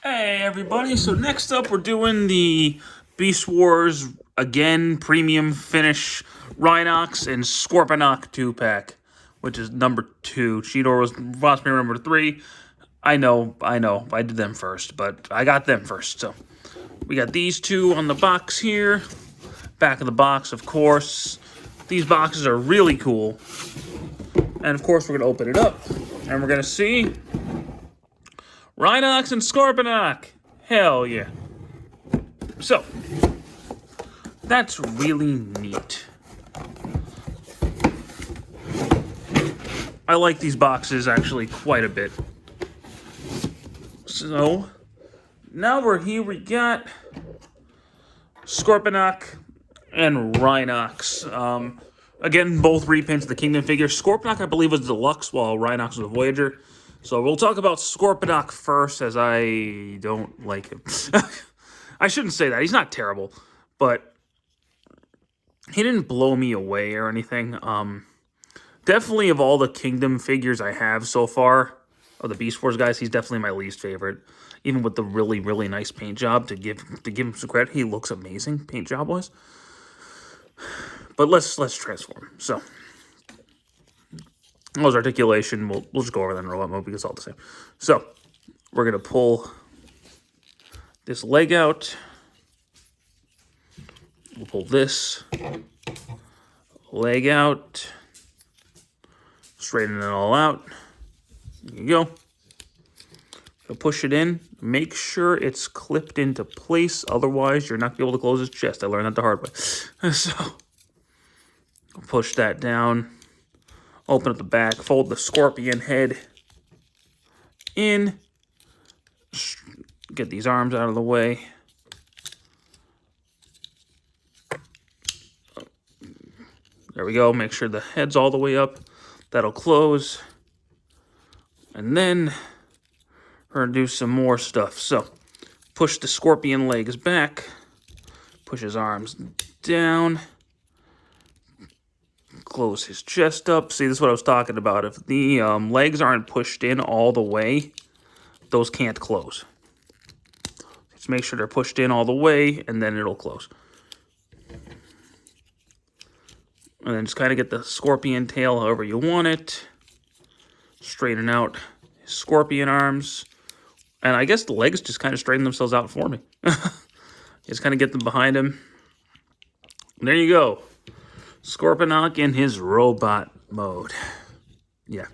Hey everybody, so next up we're doing the Beast Wars, again, premium finish Rhinox and Scorponok 2-pack, which is number 2. Cheetor was Boss Mirror number 3. I know, I did them first, but I got them first, so. We got these two on the box here. Back of the box, of course. These boxes are really cool. And of course we're going to open it up, and we're going to see Rhinox and Scorponok. Hell yeah. So, that's really neat. I like these boxes actually quite a bit. So, now we're here, we got Scorponok and Rhinox. Again, both repaints of the Kingdom figures. Scorponok, I believe, was Deluxe, while Rhinox was a Voyager. So we'll talk about Scorponok first, as I don't like him. I shouldn't say that. He's not terrible, but he didn't blow me away or anything. Definitely of all the Kingdom figures I have so far, of the Beast Wars guys, he's definitely my least favorite. Even with the really, really nice paint job, to give him some credit, he looks amazing, paint job-wise. But let's transform. So, those articulation, we'll just go over that in robot mode because it's all the same. So, we're going to pull this leg out. We'll pull this leg out. Straighten it all out. There you go. So push it in. Make sure it's clipped into place. Otherwise, you're not going to be able to close his chest. I learned that the hard way. So, push that down. Open up the back. Fold the scorpion head in. Get these arms out of the way. There we go. Make sure the head's all the way up. That'll close. And then we're going to do some more stuff. So, push the scorpion legs back. Push his arms down. Close his chest up. See, this is what I was talking about. If the legs aren't pushed in all the way, those can't close. Just make sure they're pushed in all the way, and then it'll close. And then just kind of get the scorpion tail however you want it. Straighten out his scorpion arms. And I guess the legs just kind of straighten themselves out for me. Just kind of get them behind him. And there you go. Scorponok in his robot mode. Yeah.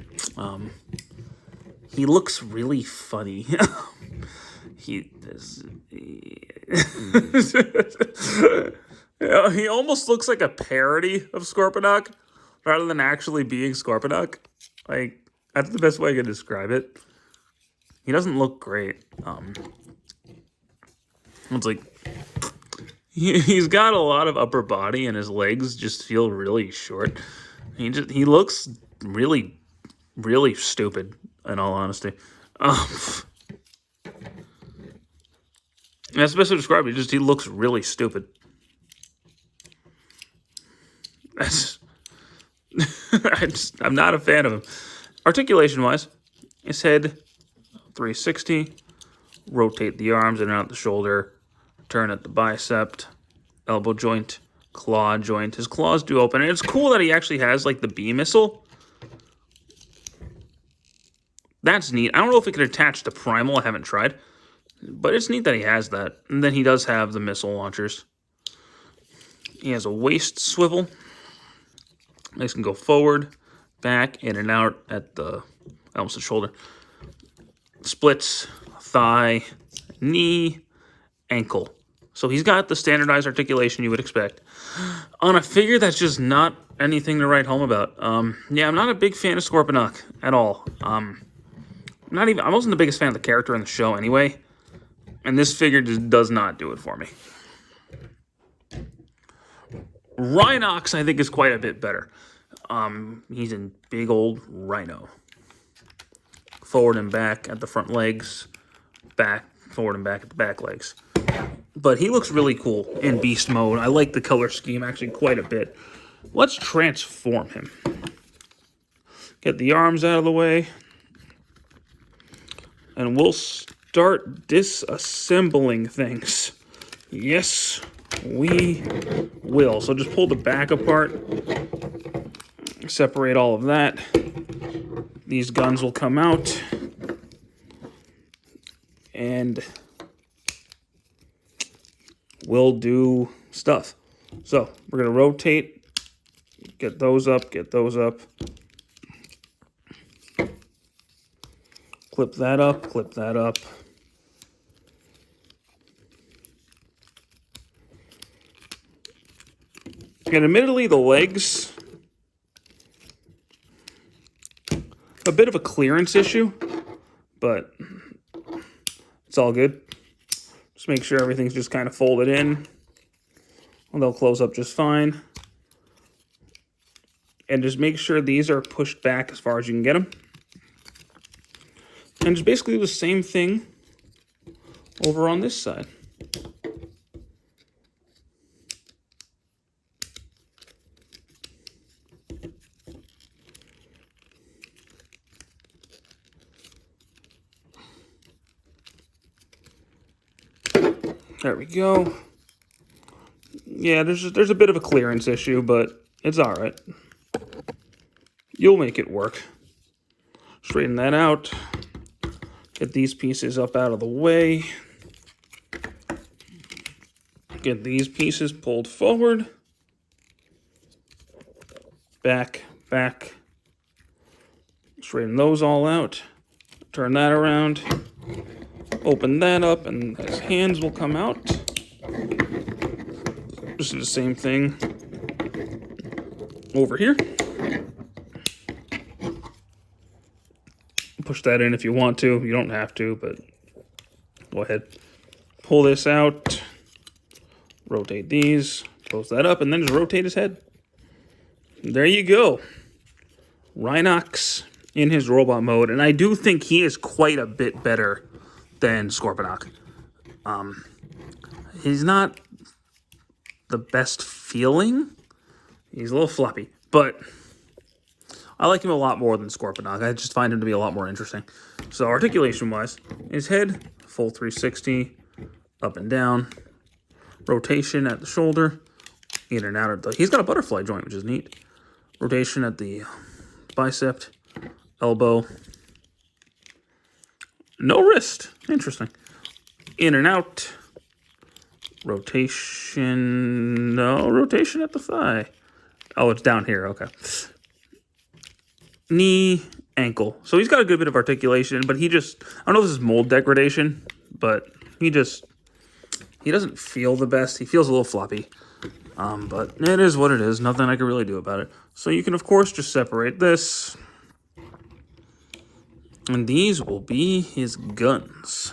He looks really funny. He almost looks like a parody of Scorponok rather than actually being Scorponok. Like, that's the best way I can describe it. He doesn't look great. It's like he's got a lot of upper body, and his legs just feel really short. He looks really, really stupid, in all honesty. That's the best way to describe it. He looks really stupid. I'm not a fan of him. Articulation-wise, his head, 360. Rotate the arms in and out the shoulder. Turn at the bicep. Elbow joint. Claw joint. His claws do open. And it's cool that he actually has, like, the bee missile. That's neat. I don't know if it can attach to Primal. I haven't tried. But it's neat that he has that. And then he does have the missile launchers. He has a waist swivel. Legs can go forward, back, in and out at the, almost the shoulder. Splits, thigh, knee, ankle. So he's got the standardized articulation you would expect on a figure that's just not anything to write home about. Yeah, I'm not a big fan of Scorponok at all. I wasn't the biggest fan of the character in the show anyway, and this figure just does not do it for me. Rhinox, I think, is quite a bit better. He's a big old rhino. Forward and back at the front legs, back, forward and back at the back legs. But he looks really cool in beast mode. I like the color scheme actually quite a bit. Let's transform him. Get the arms out of the way. And we'll start disassembling things. Yes, we will. So just pull the back apart, separate all of that. These guns will come out, and we'll do stuff. So we're going to rotate, get those up, clip that up. And admittedly, the legs, a bit of a clearance issue, but it's all good. Just make sure everything's just kind of folded in. And they'll close up just fine. And just make sure these are pushed back as far as you can get them. And just basically do the same thing over on this side. There we go. Yeah, there's a bit of a clearance issue, but it's all right. You'll make it work. Straighten that out. Get these pieces up out of the way. Get these pieces pulled forward. Back. Straighten those all out. Turn that around. Open that up, and his hands will come out. Just do the same thing over here. Push that in if you want to. You don't have to, but go ahead. Pull this out. Rotate these. Close that up, and then just rotate his head. There you go. Rhinox in his robot mode, and I do think he is quite a bit better than Scorponok. He's not the best feeling. He's a little floppy, but I like him a lot more than Scorponok. I just find him to be a lot more interesting. So articulation-wise, his head, full 360, up and down, rotation at the shoulder, in and out of the... He's got a butterfly joint, which is neat. Rotation at the bicep, elbow. No wrist. Interesting. In and out. Rotation. No, rotation at the thigh. Oh, it's down here. Okay. Knee, ankle. So he's got a good bit of articulation, but he just... I don't know if this is mold degradation, but he doesn't feel the best. He feels a little floppy. But it is what it is. Nothing I can really do about it. So you can, of course, just separate this. And these will be his guns.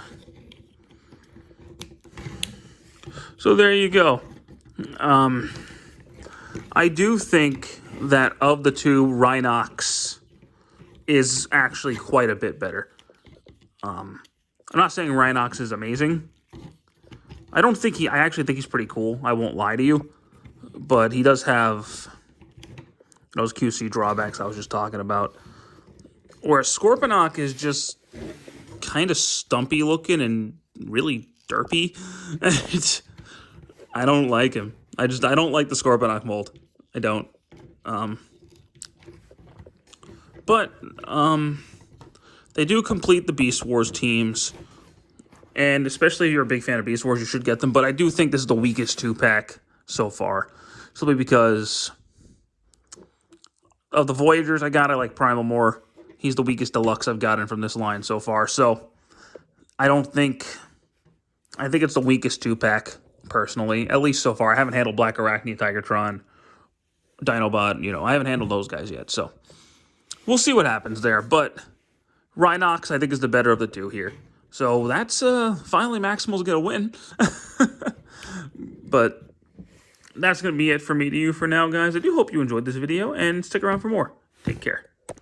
So there you go. I do think that of the two, Rhinox is actually quite a bit better. I'm not saying Rhinox is amazing. I actually think he's pretty cool. I won't lie to you. But he does have those QC drawbacks I was just talking about. Whereas Scorponok is just kind of stumpy looking and really derpy. I don't like him. I don't like the Scorponok mold. I don't. But they do complete the Beast Wars teams. And especially if you're a big fan of Beast Wars, you should get them. But I do think this is the weakest 2-pack so far. Simply because of the Voyagers I like Primal more. He's the weakest deluxe I've gotten from this line so far. So I think it's the weakest 2-pack, personally. At least so far. I haven't handled Black Arachne, Tigertron, Dinobot. I haven't handled those guys yet. So we'll see what happens there. But Rhinox, I think, is the better of the two here. So that's finally Maximal's going to win. But that's going to be it for me to you for now, guys. I do hope you enjoyed this video, and stick around for more. Take care.